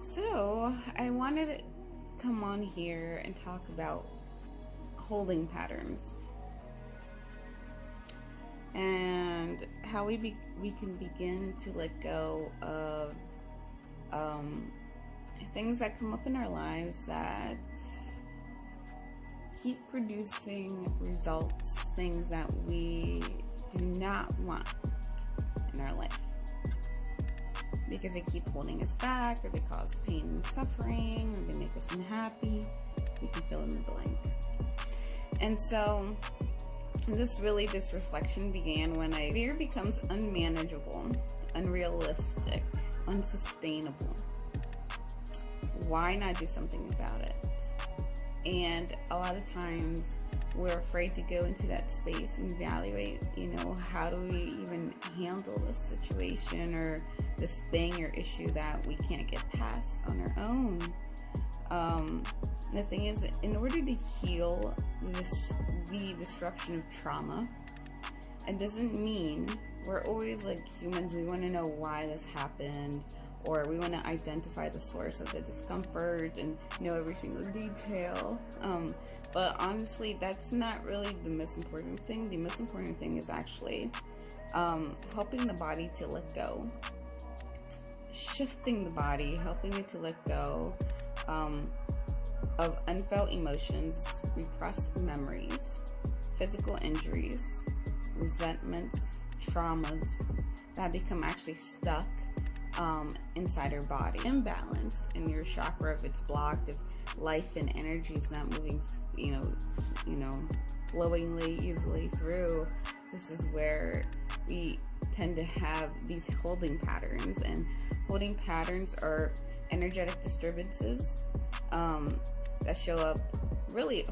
So, I wanted to come on here and talk about holding patterns and how we can begin to let go of things that come up in our lives that keep producing results, things that we do not want in our life, because they keep holding us back, or they cause pain and suffering, or they make us unhappy. We can fill in the blank. And so this reflection began when fear becomes unmanageable, unrealistic, unsustainable. Why not do something about it? And a lot of times we're afraid to go into that space and evaluate, how do we even handle this situation or this thing or issue that we can't get past on our own. The thing is, in order to heal the disruption of trauma, it doesn't mean we're always like humans. We want to know why this happened, or we want to identify the source of the discomfort and know every single detail. But honestly, that's not really the most important thing. The most important thing is actually helping the body to let go, shifting the body, helping it to let go of unfelt emotions, repressed memories, physical injuries, resentments, traumas that become actually stuck inside our body. Imbalance in your chakra, if it's blocked, if life and energy is not moving, flowingly, easily through, this is where we tend to have these holding patterns. And holding patterns are energetic disturbances that show up really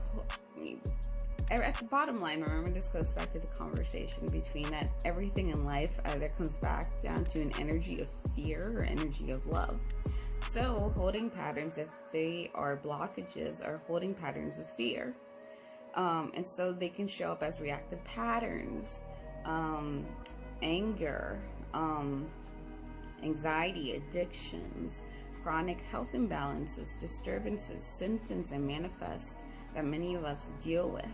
at the bottom line. Remember, this goes back to the conversation between that everything in life either comes back down to an energy of fear or energy of love. So holding patterns, if they are blockages, are holding patterns of fear. And so they can show up as reactive patterns, anger, anxiety, addictions, chronic health imbalances, disturbances, symptoms, and manifest that many of us deal with,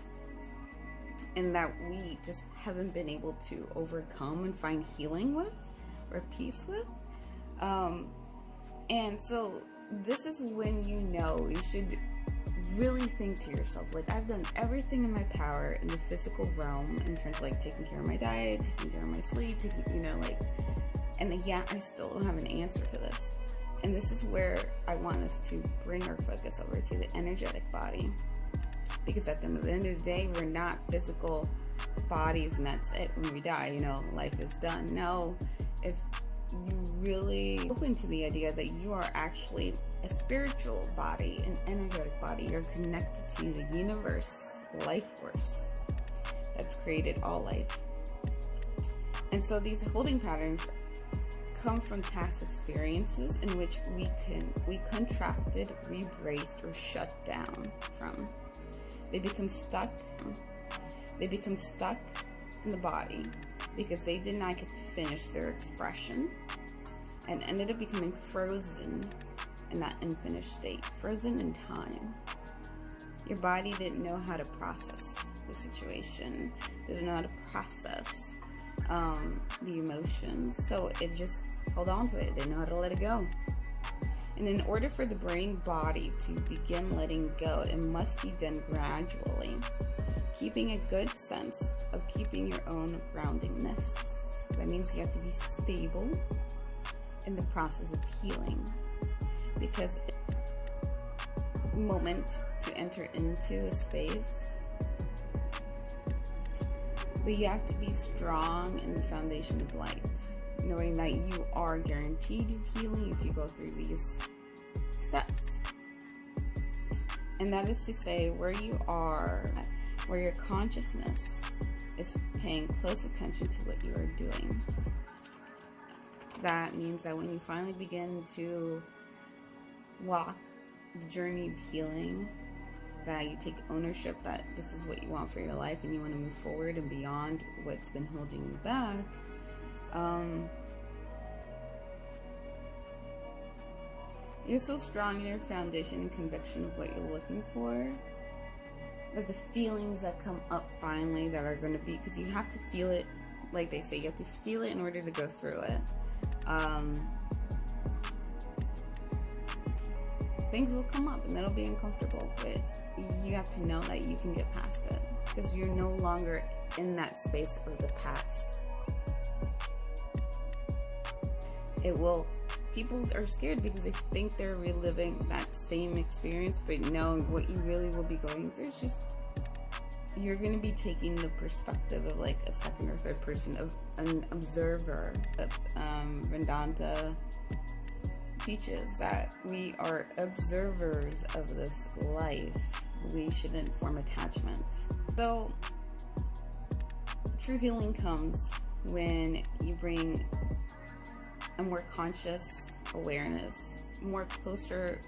and that we just haven't been able to overcome and find healing with or peace with. And so this is when you should really think to yourself, like, I've done everything in my power in the physical realm in terms of like taking care of my diet, taking care of my sleep, and yet I still don't have an answer for this. And this is where I want us to bring our focus over to the energetic body. Because at the end of the day, we're not physical bodies and that's it. When we die, life is done. No, if you really open to the idea that you are actually a spiritual body, an energetic body, you're connected to the universe, life force that's created all life. And so these holding patterns come from past experiences in which we contracted, rebraced, or shut down from. They become stuck in the body because they did not get to finish their expression and ended up becoming frozen in that unfinished state, frozen in time. Your body didn't know how to process the situation, didn't know how to process the emotions, so it just held on to it, didn't know how to let it go. And in order for the brain body to begin letting go, it must be done gradually, keeping a good sense of keeping your own groundingness. That means you have to be stable in the process of healing, because the moment to enter into a space, but you have to be strong in the foundation of light, knowing that you are guaranteed healing if you go through these steps. And that is to say, where you are, where your consciousness is paying close attention to what you are doing. That means that when you finally begin to walk the journey of healing, that you take ownership that this is what you want for your life and you want to move forward and beyond what's been holding you back, You're so strong in your foundation and conviction of what you're looking for, that the feelings that come up finally that are going to be, because you have to feel it, like they say, you have to feel it in order to go through it. Things will come up and it'll be uncomfortable, but you have to know that you can get past it, because you're no longer in that space of the past. People are scared because they think they're reliving that same experience, but no, what you really will be going through is just, you're going to be taking the perspective of like a second or third person, of an observer. Vedanta teaches that we are observers of this life. We shouldn't form attachment. So true healing comes when you bring a more conscious awareness,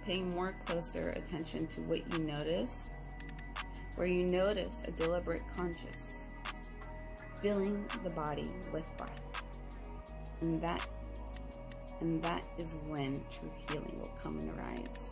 paying more closer attention to what you notice, where you notice a deliberate conscious, filling the body with breath. And that is when true healing will come and arise.